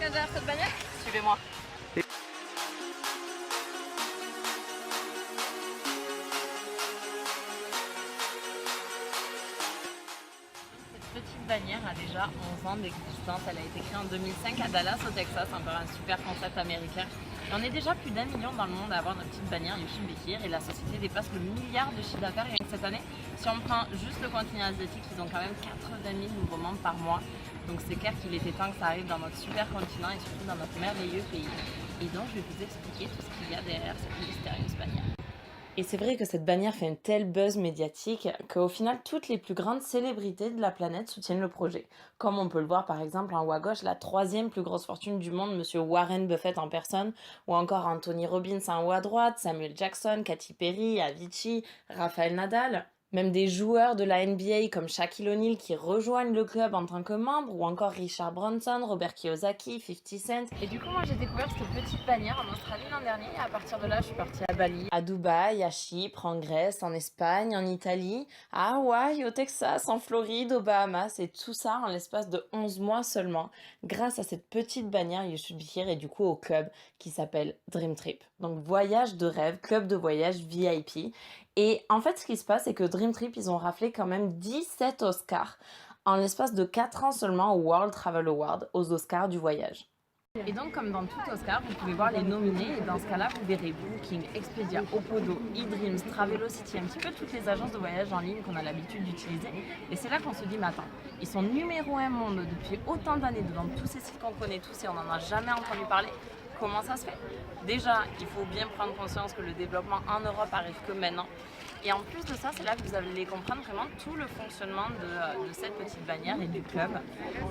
cache derrière cette bannière? Suivez-moi. Cette petite bannière a déjà 11 ans d'existence. Elle a été créée en 2005 à Dallas, au Texas, encore un super concept américain. Et on est déjà plus d'1 million dans le monde à avoir notre petite bannière Yushin Bekir et la société dépasse le milliard de chiffre d'affaires rien que cette année. Si on prend juste le continent asiatique, ils ont quand même 80 000 nouveaux membres par mois. Donc c'est clair qu'il était temps que ça arrive dans notre super continent et surtout dans notre merveilleux pays. Et donc je vais vous expliquer tout ce qu'il y a derrière cette mystérieuse bannière. Et c'est vrai que cette bannière fait un tel buzz médiatique qu'au final, toutes les plus grandes célébrités de la planète soutiennent le projet. Comme on peut le voir par exemple en haut à gauche, la troisième plus grosse fortune du monde, monsieur Warren Buffett en personne, ou encore Anthony Robbins en haut à droite, Samuel Jackson, Katy Perry, Avicii, Rafael Nadal. Même des joueurs de la NBA comme Shaquille O'Neal qui rejoignent le club en tant que membre, ou encore Richard Branson, Robert Kiyosaki, 50 Cent. Et du coup, moi j'ai découvert cette petite bannière en Australie l'an dernier, et à partir de là, je suis partie à Bali, à Dubaï, à Chypre, en Grèce, en Espagne, en Italie, à Hawaï, au Texas, en Floride, aux Bahamas, et tout ça en l'espace de 11 mois seulement, grâce à cette petite bannière Yushin Bekir et du coup au club qui s'appelle Dream Trip. Donc voyage de rêve, club de voyage VIP. Et en fait, ce qui se passe, c'est que Dream Trip, ils ont raflé quand même 17 Oscars en l'espace de 4 ans seulement au World Travel Award, aux Oscars du voyage. Et donc, comme dans tout Oscar, vous pouvez voir les nominés, et dans ce cas-là, vous verrez Booking, Expedia, Opodo, eDreams, Travelocity, un petit peu toutes les agences de voyage en ligne qu'on a l'habitude d'utiliser. Et c'est là qu'on se dit, mais attends, ils sont numéro 1 monde depuis autant d'années devant tous ces sites qu'on connaît tous et on n'en a jamais entendu parler. Comment ça se fait? Déjà, il faut bien prendre conscience que le développement en Europe arrive que maintenant. Et en plus de ça, c'est là que vous allez comprendre vraiment tout le fonctionnement de cette petite bannière et du club,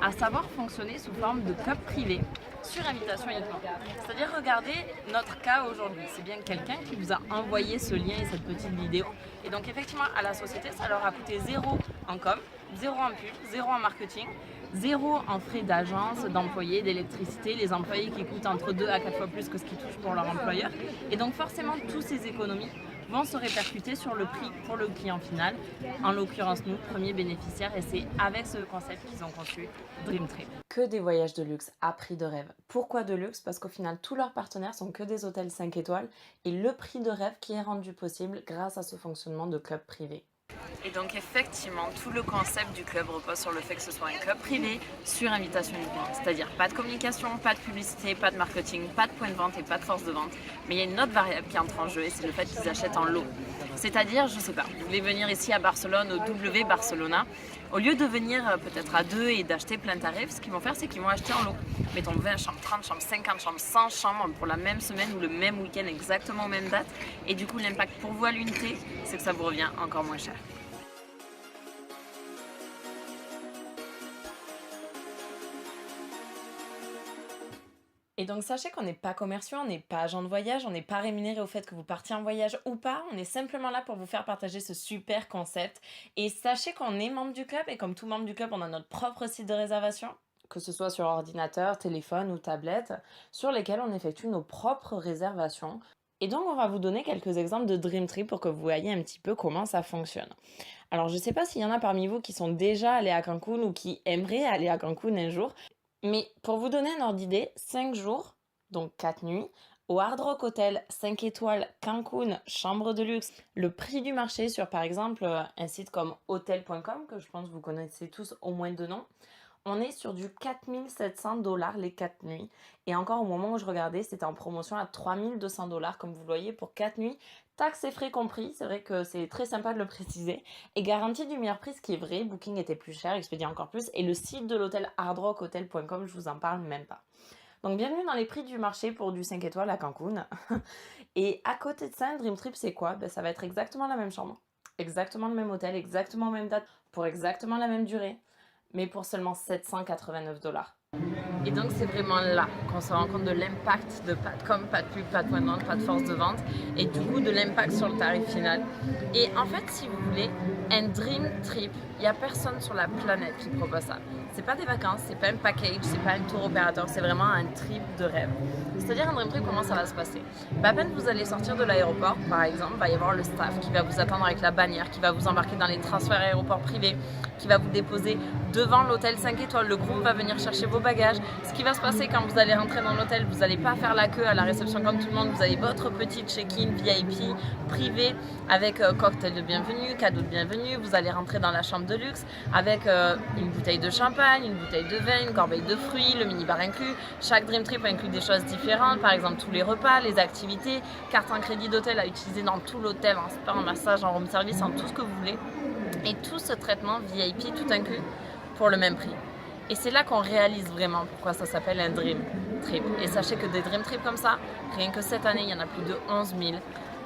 à savoir fonctionner sous forme de club privé, sur invitation uniquement. C'est-à-dire, regardez notre cas aujourd'hui. C'est bien quelqu'un qui vous a envoyé ce lien et cette petite vidéo. Et donc, effectivement, à la société, ça leur a coûté 0 en com, 0 en pub, 0 en marketing, 0 en frais d'agence, d'employés, d'électricité, les employés qui coûtent entre 2 à 4 fois plus que ce qu'ils touchent pour leur employeur. Et donc forcément, toutes ces économies vont se répercuter sur le prix pour le client final, en l'occurrence nous, premiers bénéficiaires, et c'est avec ce concept qu'ils ont conçu Dream Trip. Que des voyages de luxe à prix de rêve. Pourquoi de luxe? Parce qu'au final, tous leurs partenaires sont que des hôtels 5 étoiles et le prix de rêve qui est rendu possible grâce à ce fonctionnement de club privé. Et donc effectivement, tout le concept du club repose sur le fait que ce soit un club privé sur invitation uniquement. C'est-à-dire pas de communication, pas de publicité, pas de marketing, pas de point de vente et pas de force de vente. Mais il y a une autre variable qui entre en jeu et c'est le fait qu'ils achètent en lot. C'est-à-dire, je sais pas, vous voulez venir ici à Barcelone, au W Barcelona, au lieu de venir peut-être à 2 et d'acheter plein tarif, ce qu'ils vont faire, c'est qu'ils vont acheter en lot. Mettons 20 chambres, 30 chambres, 50 chambres, 100 chambres pour la même semaine ou le même week-end exactement aux mêmes dates. Et du coup, l'impact pour vous à l'unité, c'est que ça vous revient encore moins cher. Et donc sachez qu'on n'est pas commerciaux, on n'est pas agent de voyage, on n'est pas rémunéré au fait que vous partiez en voyage ou pas, on est simplement là pour vous faire partager ce super concept. Et sachez qu'on est membre du club et comme tout membre du club, on a notre propre site de réservation, que ce soit sur ordinateur, téléphone ou tablette, sur lesquels on effectue nos propres réservations. Et donc on va vous donner quelques exemples de Dream Trip pour que vous voyez un petit peu comment ça fonctionne. Alors je ne sais pas s'il y en a parmi vous qui sont déjà allés à Cancun ou qui aimeraient aller à Cancun un jour. Mais pour vous donner un ordre d'idée, 5 jours, donc 4 nuits, au Hard Rock Hotel 5 étoiles Cancun, chambre de luxe, le prix du marché sur par exemple un site comme hotel.com, que je pense que vous connaissez tous au moins de nom, on est sur du 4 700 $ les 4 nuits. Et encore au moment où je regardais, c'était en promotion à 3 200 $ comme vous le voyez pour 4 nuits. Taxes et frais compris, c'est vrai que c'est très sympa de le préciser. Et garantie du meilleur prix, ce qui est vrai, Booking était plus cher, Expedia encore plus. Et le site de l'hôtel hardrockhotel.com, je vous en parle même pas. Donc bienvenue dans les prix du marché pour du 5 étoiles à Cancun. Et à côté de ça, un Dream Trip, c'est quoi? Ça va être exactement la même chambre, exactement le même hôtel, exactement la même date, pour exactement la même durée, mais pour seulement 789 $. Et donc c'est vraiment là qu'on se rend compte de l'impact de pas de com, pas de pub, pas de point de vente, pas de force de vente et du coup de l'impact sur le tarif final. Et en fait, si vous voulez, Un dream trip, il n'y a personne sur la planète qui propose ça. C'est pas des vacances, c'est pas un package, c'est pas un tour opérateur, c'est vraiment un trip de rêve. C'est-à-dire un dream trip, comment ça va se passer? À peine vous allez sortir de l'aéroport, par exemple, il va y avoir le staff qui va vous attendre avec la bannière, qui va vous embarquer dans les transferts aéroports privés, qui va vous déposer devant l'hôtel 5 étoiles. Le groupe va venir chercher vos bagages. Ce qui va se passer quand vous allez rentrer dans l'hôtel, vous n'allez pas faire la queue à la réception comme tout le monde. Vous avez votre petit check-in VIP privé avec cocktail de bienvenue, cadeau de bienvenue. Vous allez rentrer dans la chambre de luxe avec une bouteille de champagne, une bouteille de vin, une corbeille de fruits, le minibar inclus. Chaque dream trip inclut des choses différentes, par exemple tous les repas, les activités, carte en crédit d'hôtel à utiliser dans tout l'hôtel, en spa, en massage, en room service, en tout ce que vous voulez. Et tout ce traitement VIP tout inclus pour le même prix. Et c'est là qu'on réalise vraiment pourquoi ça s'appelle un dream trip. Et sachez que des dream trips comme ça, rien que cette année, il y en a plus de 11 000,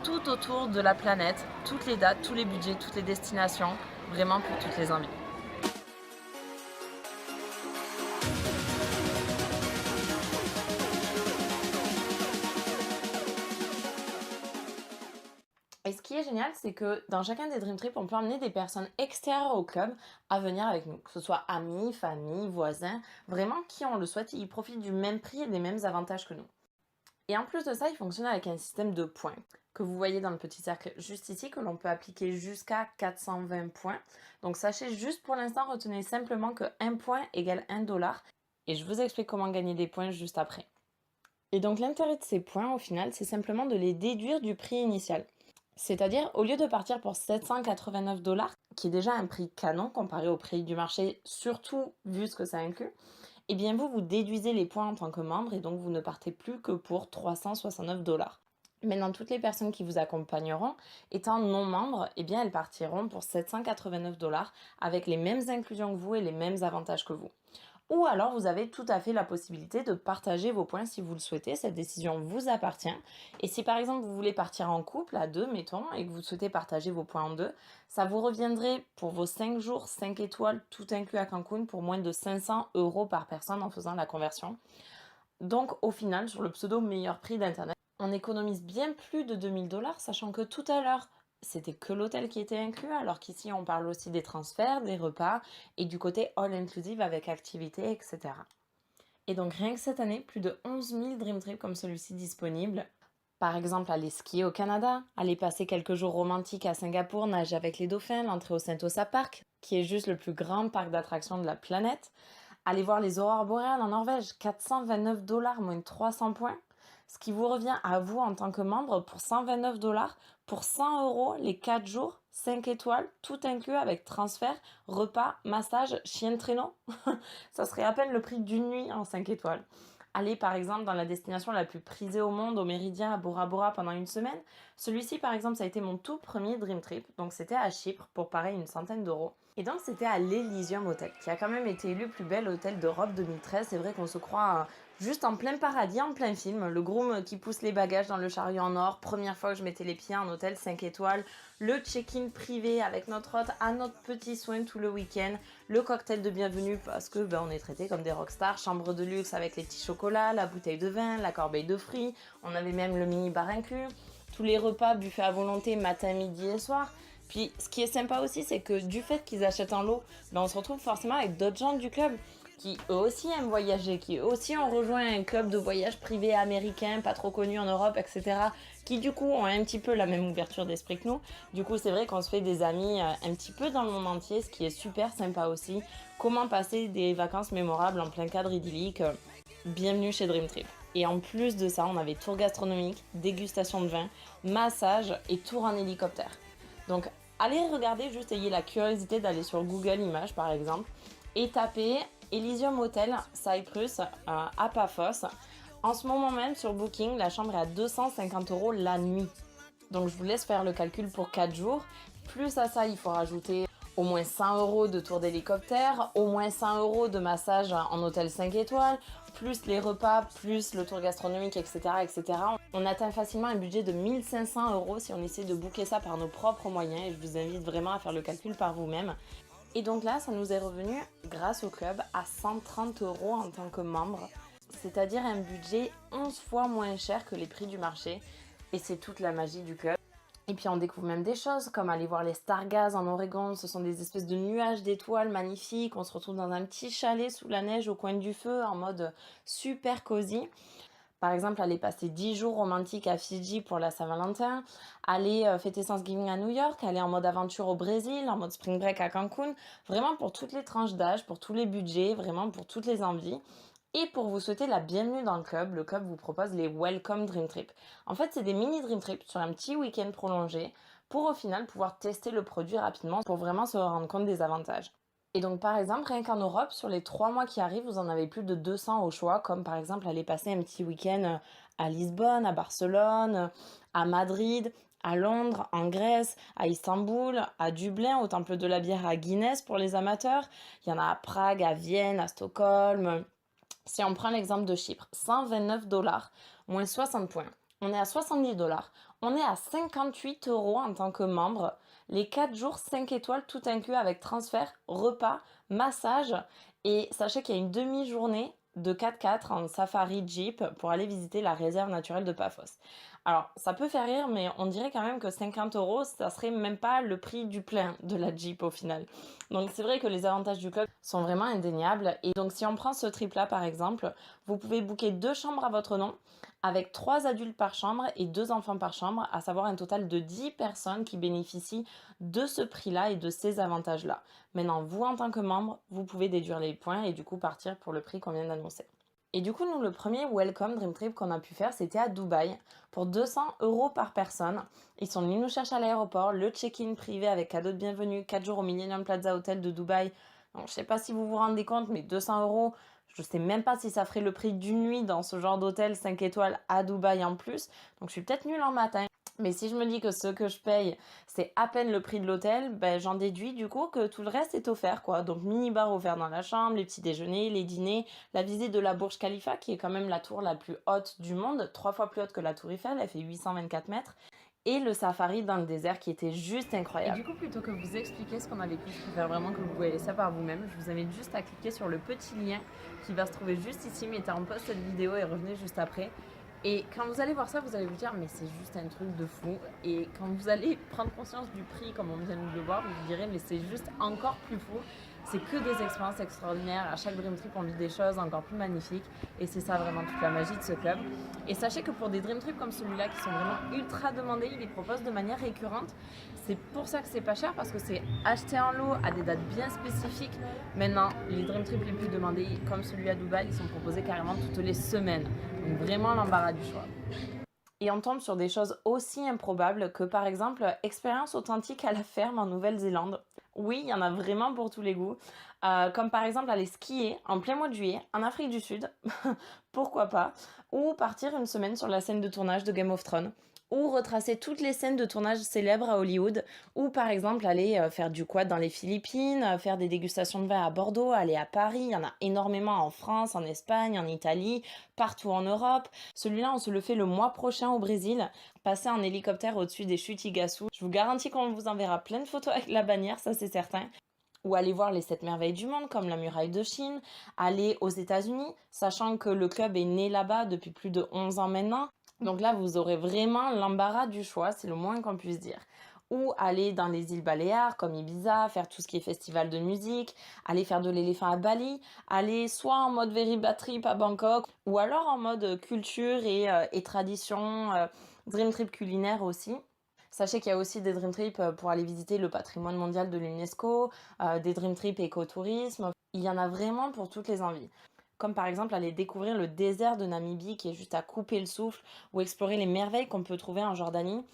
tout autour de la planète, toutes les dates, tous les budgets, toutes les destinations, vraiment pour toutes les envies. Et ce qui est génial, c'est que dans chacun des Dream Trips, on peut emmener des personnes extérieures au club à venir avec nous, que ce soit amis, famille, voisins, vraiment qui on le souhaite, ils profitent du même prix et des mêmes avantages que nous. Et en plus de ça, il fonctionne avec un système de points que vous voyez dans le petit cercle juste ici, que l'on peut appliquer jusqu'à 420 points. Donc sachez juste pour l'instant, retenez simplement que 1 point égale 1 dollar. Et je vous explique comment gagner des points juste après. Et donc l'intérêt de ces points, au final, c'est simplement de les déduire du prix initial. C'est-à-dire, au lieu de partir pour 789 dollars, qui est déjà un prix canon comparé au prix du marché, surtout vu ce que ça inclut, eh bien vous déduisez les points en tant que membre et donc vous ne partez plus que pour 369 dollars. Maintenant, toutes les personnes qui vous accompagneront, étant non membres, eh bien elles partiront pour 789 dollars avec les mêmes inclusions que vous et les mêmes avantages que vous. Ou alors vous avez tout à fait la possibilité de partager vos points si vous le souhaitez, cette décision vous appartient. Et si par exemple vous voulez partir en couple à deux, mettons, et que vous souhaitez partager vos points en deux, ça vous reviendrait pour vos 5 jours, 5 étoiles, tout inclus à Cancun, pour moins de 500 € par personne en faisant la conversion. Donc au final, sur le pseudo meilleur prix d'Internet, on économise bien plus de 2000 dollars, sachant que tout à l'heure, c'était que l'hôtel qui était inclus, alors qu'ici on parle aussi des transferts, des repas et du côté all inclusive avec activités, etc. Et donc rien que cette année, plus de 11 000 Dream Trips comme celui-ci disponibles. Par exemple, aller skier au Canada, aller passer quelques jours romantiques à Singapour, nager avec les dauphins, l'entrée au Sentosa Park, qui est juste le plus grand parc d'attractions de la planète. Aller voir les aurores boréales en Norvège, 429 dollars moins 300 points. Ce qui vous revient à vous en tant que membre pour 129 dollars, pour 100 € les 4 jours, 5 étoiles, tout inclus avec transfert, repas, massage, chien de traîneau. Ça serait à peine le prix d'une nuit en 5 étoiles. Aller par exemple dans la destination la plus prisée au monde, au Méridien, à Bora Bora pendant une semaine. Celui-ci par exemple, ça a été mon tout premier Dream Trip, donc c'était à Chypre pour pareil une centaine d'euros. Et donc c'était à l'Elysium Hotel, qui a quand même été élu plus bel hôtel d'Europe 2013. C'est vrai qu'on se croit juste en plein paradis, en plein film. Le groom qui pousse les bagages dans le chariot en or. Première fois que je mettais les pieds en hôtel 5 étoiles. Le check-in privé avec notre hôte à notre petit soin tout le week-end. Le cocktail de bienvenue parce que on est traité comme des rockstars. Chambre de luxe avec les petits chocolats, la bouteille de vin, la corbeille de fruits. On avait même le mini-bar inclus. Tous les repas, buffet à volonté, matin, midi et soir. Puis ce qui est sympa aussi, c'est que du fait qu'ils achètent en lot, on se retrouve forcément avec d'autres gens du club qui eux aussi aiment voyager, qui eux aussi ont rejoint un club de voyage privé américain, pas trop connu en Europe, etc. Qui du coup ont un petit peu la même ouverture d'esprit que nous. Du coup c'est vrai qu'on se fait des amis un petit peu dans le monde entier, ce qui est super sympa aussi. Comment passer des vacances mémorables en plein cadre idyllique. Bienvenue chez Dream Trip. Et en plus de ça, on avait tour gastronomique, dégustation de vin, massage et tour en hélicoptère. Donc allez regarder, juste ayez la curiosité d'aller sur Google Images par exemple et tapez Elysium Hotel Cyprus à Paphos. En ce moment même sur Booking, la chambre est à 250 € la nuit. Donc je vous laisse faire le calcul pour 4 jours. Plus à ça, il faut rajouter au moins 100 € de tour d'hélicoptère, au moins 100 € de massage en hôtel 5 étoiles, plus les repas, plus le tour gastronomique, etc., etc. On atteint facilement un budget de 1500 € si on essaie de booker ça par nos propres moyens et je vous invite vraiment à faire le calcul par vous-même. Et donc là, ça nous est revenu, grâce au club, à 130 € en tant que membre, c'est-à-dire un budget 11 fois moins cher que les prix du marché et c'est toute la magie du club. Et puis on découvre même des choses comme aller voir les Stargazes en Oregon. Ce sont des espèces de nuages d'étoiles magnifiques. On se retrouve dans un petit chalet sous la neige au coin du feu en mode super cosy. Par exemple, aller passer 10 jours romantiques à Fidji pour la Saint-Valentin, aller fêter Thanksgiving à New York, aller en mode aventure au Brésil, en mode spring break à Cancun, vraiment pour toutes les tranches d'âge, pour tous les budgets, vraiment pour toutes les envies. Et pour vous souhaiter la bienvenue dans le club vous propose les Welcome Dream Trip. En fait, c'est des mini Dream Trips sur un petit week-end prolongé pour au final pouvoir tester le produit rapidement pour vraiment se rendre compte des avantages. Et donc, par exemple, rien qu'en Europe, sur les 3 mois qui arrivent, vous en avez plus de 200 au choix, comme par exemple aller passer un petit week-end à Lisbonne, à Barcelone, à Madrid, à Londres, en Grèce, à Istanbul, à Dublin, au Temple de la Bière à Guinness pour les amateurs. Il y en a à Prague, à Vienne, à Stockholm. Si on prend l'exemple de Chypre, 129 dollars, moins 60 points. On est à 70 dollars. On est à 58 euros en tant que membre. Les 4 jours, 5 étoiles, tout inclus avec transfert, repas, massage. Et sachez qu'il y a une demi-journée de 4x4 en safari Jeep pour aller visiter la réserve naturelle de Paphos. Alors, ça peut faire rire, mais on dirait quand même que 50 euros, ça serait même pas le prix du plein de la Jeep au final. Donc, c'est vrai que les avantages du club sont vraiment indéniables. Et donc, si on prend ce trip-là, par exemple, vous pouvez booker 2 chambres à votre nom, avec 3 adultes par chambre et 2 enfants par chambre, à savoir un total de 10 personnes qui bénéficient de ce prix-là et de ces avantages-là. Maintenant, vous, en tant que membre, vous pouvez déduire les points et du coup partir pour le prix qu'on vient d'annoncer. Et du coup, nous, le premier Welcome Dream Trip qu'on a pu faire, c'était à Dubaï, pour 200 euros par personne. Ils sont venus nous chercher à l'aéroport, le check-in privé avec cadeau de bienvenue, 4 jours au Millennium Plaza Hotel de Dubaï. Donc, je sais pas si vous vous rendez compte, mais 200 euros, je sais même pas si ça ferait le prix d'une nuit dans ce genre d'hôtel 5 étoiles à Dubaï en plus. Donc, je suis peut-être nulle en matin. Mais si je me dis que ce que je paye, c'est à peine le prix de l'hôtel, ben j'en déduis du coup que tout le reste est offert, quoi. Donc mini-bar offert dans la chambre, les petits déjeuners, les dîners, la visite de la Burj Khalifa, qui est quand même la tour la plus haute du monde, 3 fois plus haute que la tour Eiffel, elle fait 824 mètres, et le safari dans le désert qui était juste incroyable. Et du coup, plutôt que vous expliquer ce qu'on a vécu, je préfère vraiment que vous voyez ça par vous-même. Je vous invite juste à cliquer sur le petit lien qui va se trouver juste ici, mettez en pause cette vidéo et revenez juste après. Et quand vous allez voir ça, vous allez vous dire mais c'est juste un truc de fou. Et quand vous allez prendre conscience du prix comme on vient de le voir, vous vous direz mais c'est juste encore plus fou. C'est que des expériences extraordinaires. À chaque Dream Trip, on vit des choses encore plus magnifiques. Et c'est ça vraiment toute la magie de ce club. Et sachez que pour des Dream Trips comme celui-là, qui sont vraiment ultra demandés, ils les proposent de manière récurrente. C'est pour ça que c'est pas cher, parce que c'est acheté en lot à des dates bien spécifiques. Maintenant, les Dream Trips les plus demandés, comme celui à Dubaï, ils sont proposés carrément toutes les semaines. Donc vraiment l'embarras du choix. Et on tombe sur des choses aussi improbables que par exemple expérience authentique à la ferme en Nouvelle-Zélande. Oui, il y en a vraiment pour tous les goûts. Comme par exemple aller skier en plein mois de juillet en Afrique du Sud, pourquoi pas. Ou partir une semaine sur la scène de tournage de Game of Thrones. Ou retracer toutes les scènes de tournage célèbres à Hollywood. Ou par exemple aller faire du quad dans les Philippines, faire des dégustations de vin à Bordeaux, aller à Paris. Il y en a énormément en France, en Espagne, en Italie, partout en Europe. Celui-là, on se le fait le mois prochain au Brésil. Passer en hélicoptère au-dessus des chutes Iguaçu. Je vous garantis qu'on vous enverra plein de photos avec la bannière, ça c'est certain. Ou aller voir les 7 merveilles du monde comme la muraille de Chine, aller aux États-Unis, sachant que le club est né là-bas depuis plus de 11 ans maintenant. Donc là, vous aurez vraiment l'embarras du choix, c'est le moins qu'on puisse dire. Ou aller dans les îles Baléares comme Ibiza, faire tout ce qui est festival de musique, aller faire de l'éléphant à Bali, aller soit en mode very bad trip à Bangkok, ou alors en mode culture et tradition, dream trip culinaire aussi. Sachez qu'il y a aussi des Dream Trips pour aller visiter le patrimoine mondial de l'UNESCO, des Dream Trips écotourisme. Il y en a vraiment pour toutes les envies. Comme par exemple aller découvrir le désert de Namibie qui est juste à couper le souffle, ou explorer les merveilles qu'on peut trouver en Jordanie,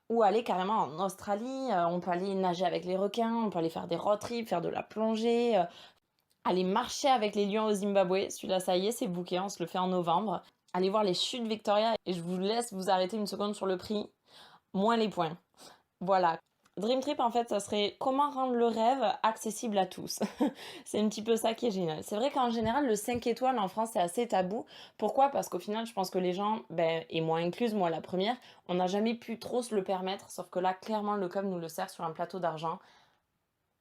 ou aller carrément en Australie. On peut aller nager avec les requins, on peut aller faire des road trips, faire de la plongée, aller marcher avec les lions au Zimbabwe. Celui-là, ça y est, c'est booké, on se le fait en novembre. Aller voir les chutes Victoria, et je vous laisse vous arrêter une seconde sur le prix. Moins les points. Voilà. Dream Trip, en fait, ça serait comment rendre le rêve accessible à tous. C'est un petit peu ça qui est génial. C'est vrai qu'en général, le 5 étoiles en France, c'est assez tabou. Pourquoi? Parce qu'au final, je pense que les gens, et moi incluse, moi la première, on n'a jamais pu trop se le permettre. Sauf que là, clairement, le club nous le sert sur un plateau d'argent.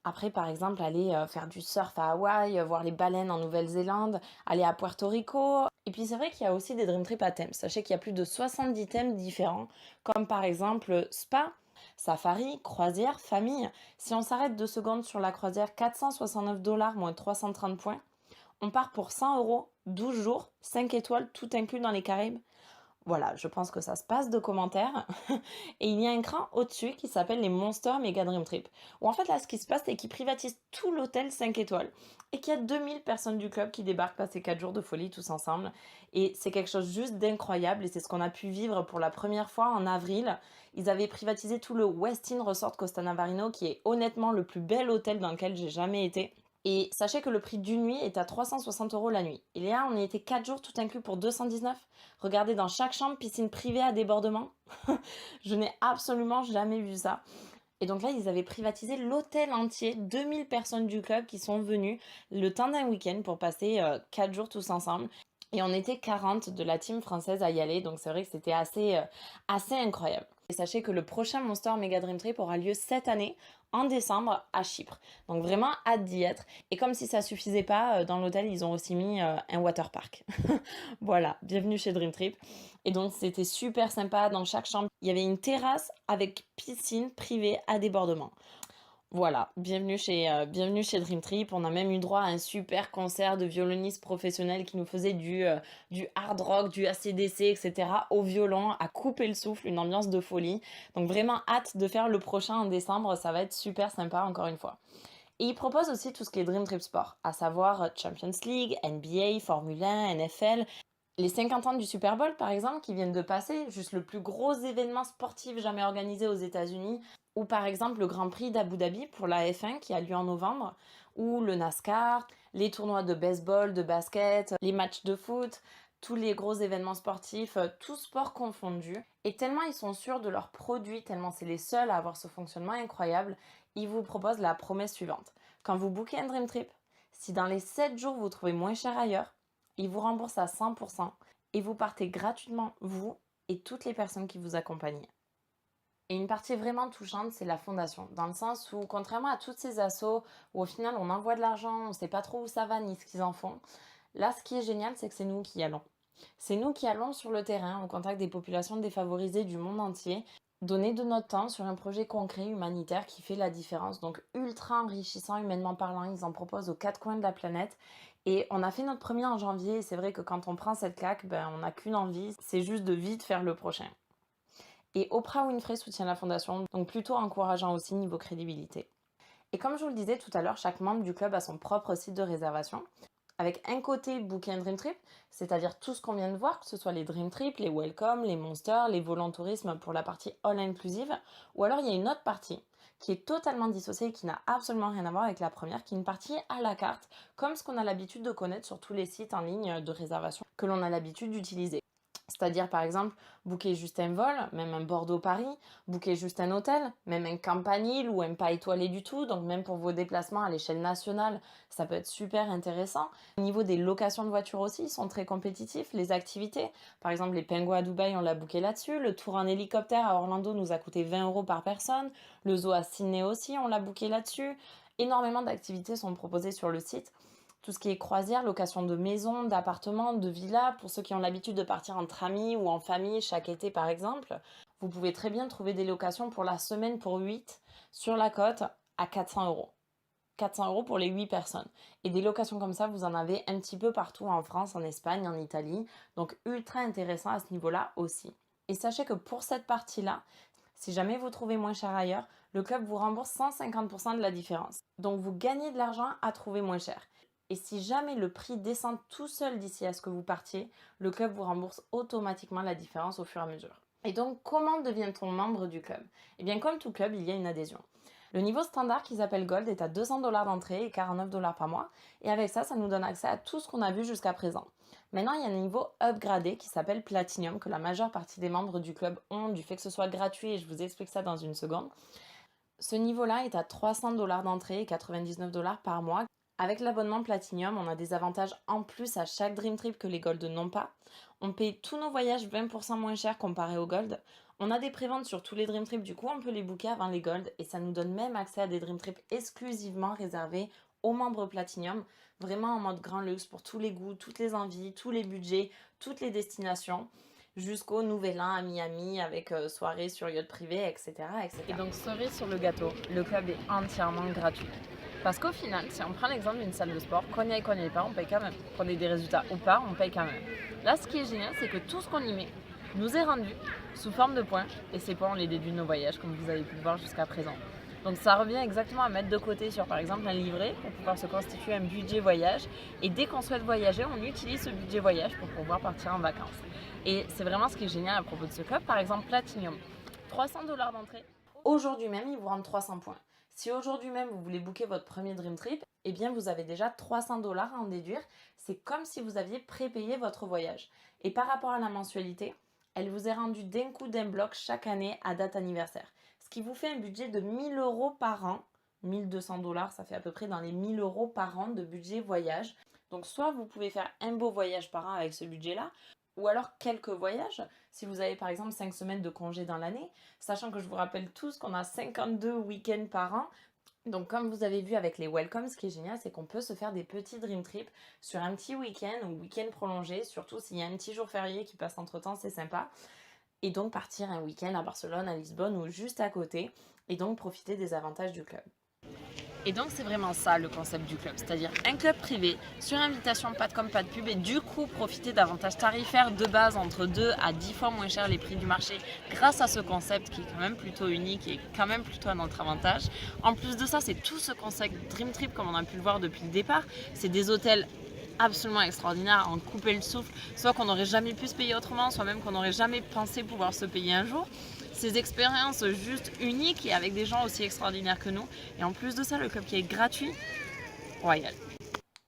Après, par exemple, aller faire du surf à Hawaï, voir les baleines en Nouvelle-Zélande, aller à Puerto Rico. Et puis c'est vrai qu'il y a aussi des Dream Trips à thème. Sachez qu'il y a plus de 70 thèmes différents, comme par exemple spa, Safari, croisière, famille. Si on s'arrête 2 secondes sur la croisière, 469 $ moins 330 points. On part pour 100 €, 12 jours, 5 étoiles, tout inclus dans les Caraïbes. Voilà, je pense que ça se passe de commentaires. Et il y a un cran au-dessus qui s'appelle les Monster Mega Dream Trip. Où en fait, là, ce qui se passe, c'est qu'ils privatisent tout l'hôtel 5 étoiles. Et qu'il y a 2000 personnes du club qui débarquent passer 4 jours de folie tous ensemble. Et c'est quelque chose juste d'incroyable. Et c'est ce qu'on a pu vivre pour la première fois en avril. Ils avaient privatisé tout le Westin Resort Costa Navarino, qui est honnêtement le plus bel hôtel dans lequel j'ai jamais été. Et sachez que le prix d'une nuit est à 360 € la nuit. Et là, on y était 4 jours tout inclus pour 219. Regardez, dans chaque chambre, piscine privée à débordement. Je n'ai absolument jamais vu ça. Et donc là, ils avaient privatisé l'hôtel entier, 2000 personnes du club qui sont venues le temps d'un week-end pour passer 4 jours tous ensemble. Et on était 40 de la team française à y aller, donc c'est vrai que c'était assez incroyable. Et sachez que le prochain Monster Mega Dream Trip aura lieu cette année, en décembre, à Chypre. Donc vraiment hâte d'y être. Et comme si ça suffisait pas, dans l'hôtel, ils ont aussi mis un water park. Voilà, bienvenue chez Dream Trip. Et donc c'était super sympa, dans chaque chambre, il y avait une terrasse avec piscine privée à débordement. Voilà, bienvenue chez Dream Trip. On a même eu droit à un super concert de violonistes professionnels qui nous faisaient du hard rock, du AC/DC, etc. au violon, à couper le souffle, une ambiance de folie. Donc vraiment hâte de faire le prochain en décembre, ça va être super sympa encore une fois. Et ils proposent aussi tout ce qui est Dream Trip Sport, à savoir Champions League, NBA, Formule 1, NFL. Les 50 ans du Super Bowl, par exemple, qui viennent de passer, juste le plus gros événement sportif jamais organisé aux États-Unis, ou par exemple le Grand Prix d'Abu Dhabi pour la F1 qui a lieu en novembre, ou le NASCAR, les tournois de baseball, de basket, les matchs de foot, tous les gros événements sportifs, tous sports confondus. Et tellement ils sont sûrs de leurs produits, tellement c'est les seuls à avoir ce fonctionnement incroyable, ils vous proposent la promesse suivante. Quand vous bookez un Dream Trip, si dans les 7 jours vous trouvez moins cher ailleurs, ils vous remboursent à 100% et vous partez gratuitement, vous et toutes les personnes qui vous accompagnent. Et une partie vraiment touchante, c'est la fondation, dans le sens où, contrairement à toutes ces assos, où au final on envoie de l'argent, on ne sait pas trop où ça va ni ce qu'ils en font, là ce qui est génial, c'est que c'est nous qui y allons. C'est nous qui allons sur le terrain, au contact des populations défavorisées du monde entier, donner de notre temps sur un projet concret humanitaire qui fait la différence. Donc ultra enrichissant humainement parlant, ils en proposent aux 4 coins de la planète. Et on a fait notre premier en janvier, et c'est vrai que quand on prend cette claque, on n'a qu'une envie, c'est juste de vite faire le prochain. Et Oprah Winfrey soutient la fondation, donc plutôt encourageant aussi niveau crédibilité. Et comme je vous le disais tout à l'heure, chaque membre du club a son propre site de réservation, avec un côté Booking Dream Trip, c'est-à-dire tout ce qu'on vient de voir, que ce soit les Dream Trip, les Welcome, les Monsters, les volants tourisme pour la partie all inclusive, ou alors il y a une autre partie qui est totalement dissociée et qui n'a absolument rien à voir avec la première, qui est une partie à la carte, comme ce qu'on a l'habitude de connaître sur tous les sites en ligne de réservation que l'on a l'habitude d'utiliser. C'est-à-dire, par exemple, booker juste un vol, même un Bordeaux-Paris, booker juste un hôtel, même un campanile ou un pas étoilé du tout, donc même pour vos déplacements à l'échelle nationale, ça peut être super intéressant. Au niveau des locations de voitures aussi, ils sont très compétitifs, les activités. Par exemple, les pingouins à Dubaï, on l'a booké là-dessus, le tour en hélicoptère à Orlando nous a coûté 20 € par personne, le zoo à Sydney aussi, on l'a booké là-dessus. Énormément d'activités sont proposées sur le site. Tout ce qui est croisière, location de maisons, d'appartements, de villas, pour ceux qui ont l'habitude de partir entre amis ou en famille chaque été par exemple, vous pouvez très bien trouver des locations pour la semaine pour 8 sur la côte à 400 €. 400 € pour les 8 personnes. Et des locations comme ça, vous en avez un petit peu partout en France, en Espagne, en Italie. Donc ultra intéressant à ce niveau-là aussi. Et sachez que pour cette partie-là, si jamais vous trouvez moins cher ailleurs, le club vous rembourse 150% de la différence. Donc vous gagnez de l'argent à trouver moins cher. Et si jamais le prix descend tout seul d'ici à ce que vous partiez, le club vous rembourse automatiquement la différence au fur et à mesure. Et donc, comment devient-on membre du club? Eh bien, comme tout club, il y a une adhésion. Le niveau standard qu'ils appellent Gold est à 200 $ d'entrée et 49 $ par mois. Et avec ça, ça nous donne accès à tout ce qu'on a vu jusqu'à présent. Maintenant, il y a un niveau upgradé qui s'appelle Platinum, que la majeure partie des membres du club ont, du fait que ce soit gratuit, et je vous explique ça dans une seconde. Ce niveau-là est à 300 $ d'entrée et 99 $ par mois. Avec l'abonnement Platinum, on a des avantages en plus à chaque Dream Trip que les Gold n'ont pas. On paye tous nos voyages 20% moins cher comparé aux Gold. On a des préventes sur tous les Dream Trips, du coup on peut les booker avant les Gold et ça nous donne même accès à des Dream Trips exclusivement réservés aux membres Platinum, vraiment en mode grand luxe pour tous les goûts, toutes les envies, tous les budgets, toutes les destinations. jusqu'au Nouvel An à Miami avec soirée sur yacht privé, etc., etc. Et donc, cerise sur le gâteau, le club est entièrement gratuit. Parce qu'au final, si on prend l'exemple d'une salle de sport, qu'on y aille, qu'on n'y aille pas, on paye quand même. Qu'on ait des résultats ou pas, on paye quand même. Là, ce qui est génial, c'est que tout ce qu'on y met nous est rendu sous forme de points. Et ces points, on les déduit de nos voyages, comme vous avez pu le voir jusqu'à présent. Donc ça revient exactement à mettre de côté sur par exemple un livret pour pouvoir se constituer un budget voyage. Et dès qu'on souhaite voyager, on utilise ce budget voyage pour pouvoir partir en vacances. Et c'est vraiment ce qui est génial à propos de ce club. Par exemple, Platinum, 300 $ d'entrée. Aujourd'hui même, il vous rend 300 points. Si aujourd'hui même vous voulez booker votre premier Dream Trip, eh bien vous avez déjà 300 $ à en déduire. C'est comme si vous aviez prépayé votre voyage. Et par rapport à la mensualité, elle vous est rendue d'un coup d'un bloc chaque année à date anniversaire. Ce qui vous fait un budget de 1 000 € par an. 1 200 $, ça fait à peu près dans les 1 000 € par an de budget voyage. Donc soit vous pouvez faire un beau voyage par an avec ce budget-là, ou alors quelques voyages, si vous avez par exemple 5 semaines de congé dans l'année, sachant que je vous rappelle tous qu'on a 52 week-ends par an. Donc comme vous avez vu avec les welcomes, ce qui est génial, c'est qu'on peut se faire des petits dream trips sur un petit week-end ou week-end prolongé, surtout s'il y a un petit jour férié qui passe entre temps, c'est sympa. Et donc partir un week-end à Barcelone, à Lisbonne ou juste à côté, et donc profiter des avantages du club. Et donc c'est vraiment ça le concept du club, c'est-à-dire un club privé, sur invitation, pas de com, pas de pub, et du coup profiter d'avantages tarifaires de base entre 2 à 10 fois moins cher les prix du marché grâce à ce concept qui est quand même plutôt unique et quand même plutôt à notre avantage. En plus de ça, c'est tout ce concept Dream Trip comme on a pu le voir depuis le départ, c'est des hôtels absolument extraordinaires, à en couper le souffle, soit qu'on n'aurait jamais pu se payer autrement, soit même qu'on n'aurait jamais pensé pouvoir se payer un jour. Ces expériences juste uniques et avec des gens aussi extraordinaires que nous. Et en plus de ça, le club qui est gratuit, royal.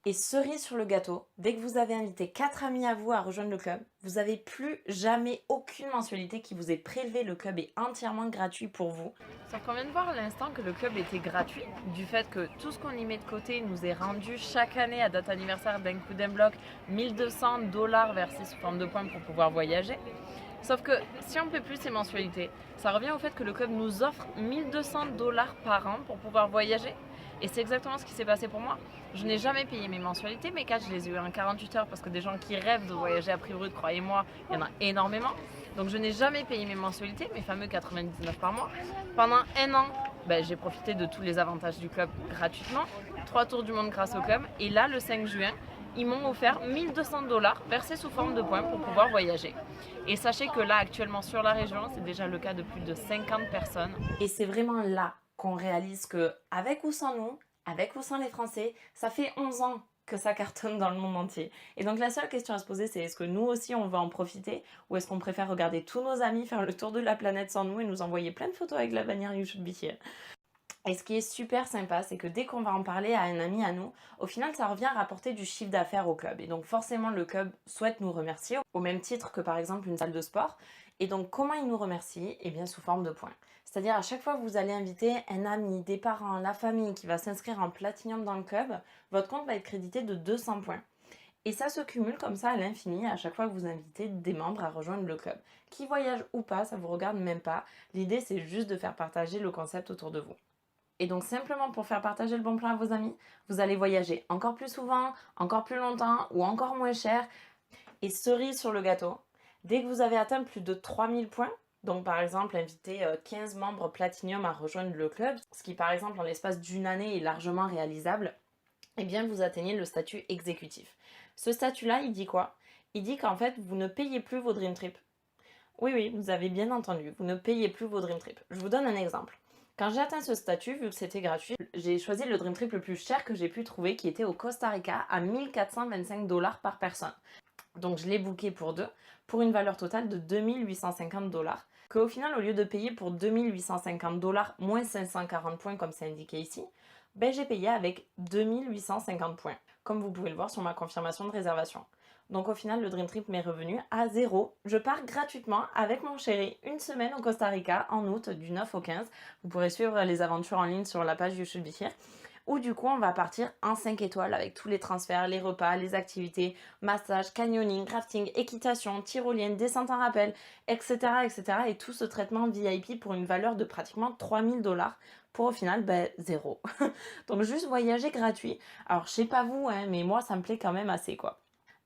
Et cerise sur le gâteau, dès que vous avez invité 4 amis à vous à rejoindre le club, vous n'avez plus jamais aucune mensualité qui vous est prélevée. Le club est entièrement gratuit pour vous. Sauf qu'on vient de voir à l'instant que le club était gratuit, du fait que tout ce qu'on y met de côté nous est rendu chaque année à date anniversaire d'un coup d'un bloc 1 200 $ versés sous forme de points pour pouvoir voyager. Sauf que si on ne paie plus ces mensualités, ça revient au fait que le club nous offre 1 200 $ par an pour pouvoir voyager. Et c'est exactement ce qui s'est passé pour moi. Je n'ai jamais payé mes mensualités, mes 4, je les ai eu en 48 heures parce que des gens qui rêvent de voyager à prix brut, croyez-moi, il y en a énormément. Donc je n'ai jamais payé mes mensualités, mes fameux 99 par mois. Pendant un an, j'ai profité de tous les avantages du club gratuitement. 3 tours du monde grâce au club. Et là, le 5 juin, ils m'ont offert 1 200 $ versés sous forme de points pour pouvoir voyager. Et sachez que là, actuellement sur la région, c'est déjà le cas de plus de 50 personnes. Et c'est vraiment là qu'on réalise que, avec ou sans nous, avec ou sans les Français, ça fait 11 ans que ça cartonne dans le monde entier. Et donc la seule question à se poser, c'est est-ce que nous aussi on va en profiter, ou est-ce qu'on préfère regarder tous nos amis faire le tour de la planète sans nous et nous envoyer plein de photos avec la bannière You Should Be Here. Et ce qui est super sympa, c'est que dès qu'on va en parler à un ami à nous, au final, ça revient à rapporter du chiffre d'affaires au club. Et donc forcément, le club souhaite nous remercier, au même titre que par exemple une salle de sport. Et donc comment il nous remercie? Eh bien sous forme de points. C'est-à-dire à chaque fois que vous allez inviter un ami, des parents, la famille qui va s'inscrire en Platinum dans le club, votre compte va être crédité de 200 points. Et ça se cumule comme ça à l'infini à chaque fois que vous invitez des membres à rejoindre le club. Qui voyagent ou pas, ça vous regarde même pas. L'idée, c'est juste de faire partager le concept autour de vous. Et donc simplement pour faire partager le bon plan à vos amis, vous allez voyager encore plus souvent, encore plus longtemps ou encore moins cher. Et cerise sur le gâteau, dès que vous avez atteint plus de 3000 points, donc par exemple inviter 15 membres Platinum à rejoindre le club, ce qui par exemple en l'espace d'une année est largement réalisable, eh bien vous atteignez le statut exécutif. Ce statut-là, il dit quoi? Il dit qu'en fait, vous ne payez plus vos Dream Trips. Oui, vous avez bien entendu, vous ne payez plus vos Dream Trips. Je vous donne un exemple. Quand j'ai atteint ce statut, vu que c'était gratuit, j'ai choisi le Dream Trip le plus cher que j'ai pu trouver, qui était au Costa Rica à 1 425 $ par personne. Donc je l'ai booké pour deux, pour une valeur totale de 2 850 $. Qu'au final, au lieu de payer pour 2 850 $ moins 540 points comme c'est indiqué ici, j'ai payé avec 2 850 points, comme vous pouvez le voir sur ma confirmation de réservation. Donc au final, le Dream Trip m'est revenu à 0. Je pars gratuitement avec mon chéri une semaine au Costa Rica en août du 9 au 15. Vous pourrez suivre les aventures en ligne sur la page You Should Be Here. Où du coup, on va partir en 5 étoiles avec tous les transferts, les repas, les activités, massage, canyoning, rafting, équitation, tyrolienne, descente en rappel, etc., etc. Et tout ce traitement VIP pour une valeur de pratiquement 3000 $. Pour au final, 0. Donc juste voyager gratuit. Alors je sais pas vous, mais moi ça me plaît quand même assez quoi.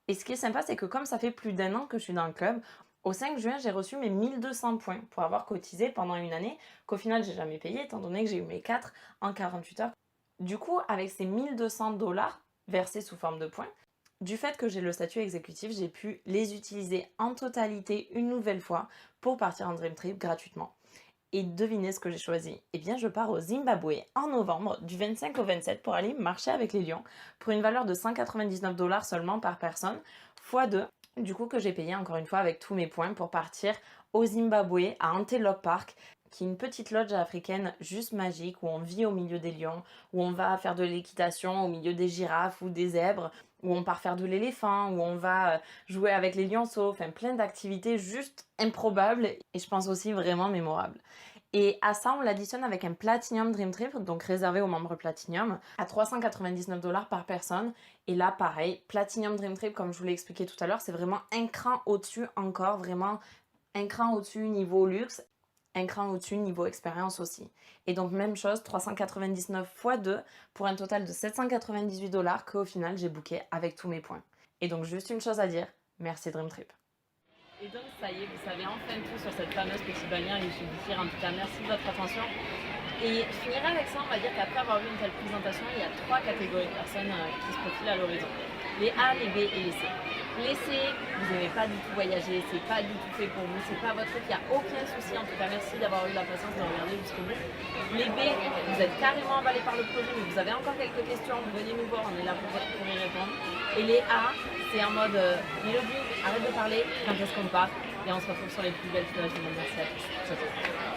Et ce qui est sympa, c'est que comme ça fait plus d'1 an que je suis dans le club, Au 5 juin, j'ai reçu mes 1200 points pour avoir cotisé pendant une année qu'au final, j'ai jamais payé étant donné que j'ai eu mes 4 en 48 heures. Du coup, avec ces 1200 dollars versés sous forme de points, du fait que j'ai le statut exécutif, j'ai pu les utiliser en totalité une nouvelle fois pour partir en Dream Trip gratuitement. Et devinez ce que j'ai choisi. Eh bien, je pars au Zimbabwe en novembre, du 25 au 27, pour aller marcher avec les lions, pour une valeur de 199 dollars seulement par personne, fois 2. Du coup, que j'ai payé encore une fois avec tous mes points pour partir au Zimbabwe, à Antelope Park, qui est une petite lodge africaine juste magique, où on vit au milieu des lions, où on va faire de l'équitation au milieu des girafes ou des zèbres, où on part faire de l'éléphant, où on va jouer avec les lionceaux, enfin plein d'activités juste improbables et je pense aussi vraiment mémorables. Et à ça, on l'additionne avec un Platinum Dream Trip, donc réservé aux membres Platinum, à 399 dollars par personne. Et là, pareil, Platinum Dream Trip, comme je vous l'ai expliqué tout à l'heure, c'est vraiment un cran au-dessus encore, vraiment un cran au-dessus niveau luxe, un cran au-dessus niveau expérience aussi. Et donc même chose, 399 x 2 pour un total de 798 dollars qu'au final j'ai booké avec tous mes points. Et donc juste une chose à dire, merci Dream Trip. Et donc ça y est, vous savez enfin tout sur cette fameuse petite bannière Yoshi Bikir. En tout cas, merci de votre attention. Et je finirai avec ça, on va dire qu'après avoir vu une telle présentation, il y a 3 catégories de personnes qui se profilent à l'horizon. Les A, les B et les C. Les C, vous n'aimez pas du tout voyager, c'est pas du tout fait pour vous, c'est pas votre truc, il n'y a aucun souci. En tout cas, merci d'avoir eu la patience de regarder jusqu'au bout. Les B, vous êtes carrément emballés par le projet, mais vous avez encore quelques questions, venez nous voir, on est là pour y répondre. Et les A, c'est en mode Mélodie, arrête de parler, quand est-ce qu'on part? Et on se retrouve sur les plus belles plages du monde. Merci à tous. Ciao, ciao.